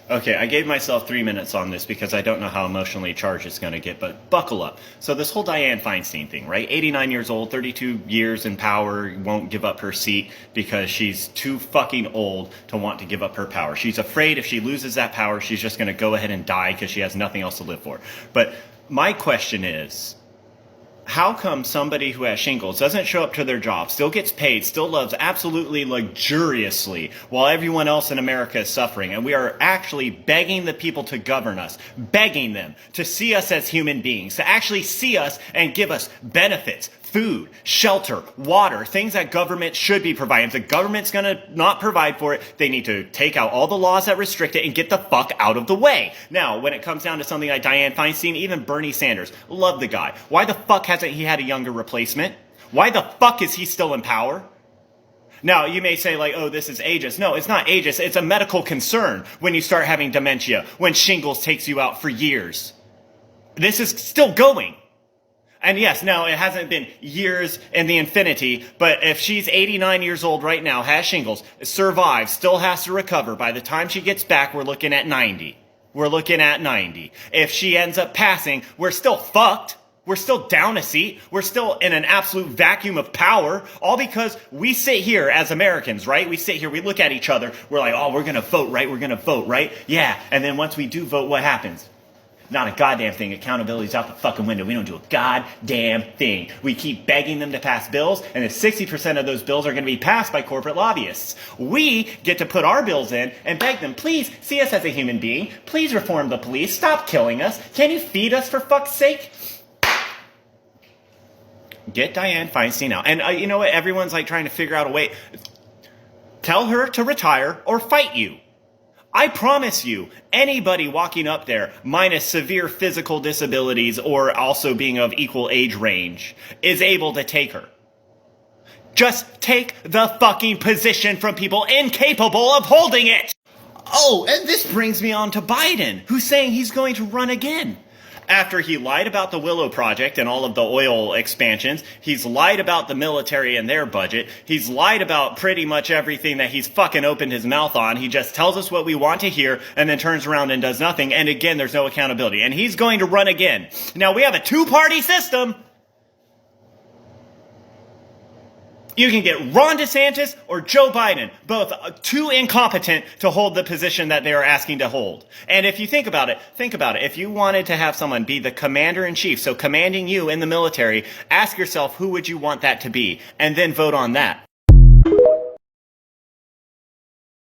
Okay, I gave myself 3 minutes on this because I don't know how emotionally charged it's going to get, but buckle up. So this whole Dianne Feinstein thing, right? 89 years old, 32 years in power, won't give up her seat because she's too fucking old to want to give up her power. She's afraid if she loses that power, she's just going to go ahead and die because she has nothing else to live for. But my question is, how come somebody who has shingles doesn't show up to their job, still gets paid, still lives absolutely luxuriously while everyone else in America is suffering? And we are actually begging the people to govern us, begging them to see us as human beings, to actually see us and give us benefits, food, shelter, water, things that government should be providing. If the government's going to not provide for it, they need to take out all the laws that restrict it and get the fuck out of the way. Now, when it comes down to something like Dianne Feinstein, even Bernie Sanders, love the guy. Why the fuck hasn't he had a younger replacement? Why the fuck is he still in power? Now, you may say like, oh, this is ageist. No, it's not ageist. It's a medical concern when you start having dementia, when shingles takes you out for years. This is still going. And yes, now it hasn't been years in the infinity, but if she's 89 years old right now, has shingles, survives, still has to recover, by the time she gets back, we're looking at 90. We're looking at 90. If she ends up passing, we're still fucked. We're still down a seat. We're still in an absolute vacuum of power, all because we sit here as Americans, right? We sit here, we look at each other, we're like, oh, we're going to vote, right? We're going to vote, right? Yeah. And then once we do vote, what happens? Not a goddamn thing. Accountability's out the fucking window. We don't do a goddamn thing. We keep begging them to pass bills, and then 60% of those bills are going to be passed by corporate lobbyists. We get to put our bills in and beg them, please see us as a human being. Please reform the police. Stop killing us. Can you feed us for fuck's sake? Get Dianne Feinstein out. And you know what? Everyone's like trying to figure out a way. Tell her to retire or fight you. I promise you, anybody walking up there, minus severe physical disabilities or also being of equal age range, is able to take her. Just take the fucking position from people incapable of holding it. Oh, and this brings me on to Biden, who's saying he's going to run again. After he lied about the Willow Project and all of the oil expansions, he's lied about the military and their budget, he's lied about pretty much everything that he's fucking opened his mouth on. He just tells us what we want to hear and then turns around and does nothing. And again, there's no accountability. And he's going to run again. Now, we have a two-party system. You can get Ron DeSantis or Joe Biden, both too incompetent to hold the position that they are asking to hold. And if you think about it. If you wanted to have someone be the commander-in-chief, so commanding you in the military, ask yourself who would you want that to be, and then vote on that.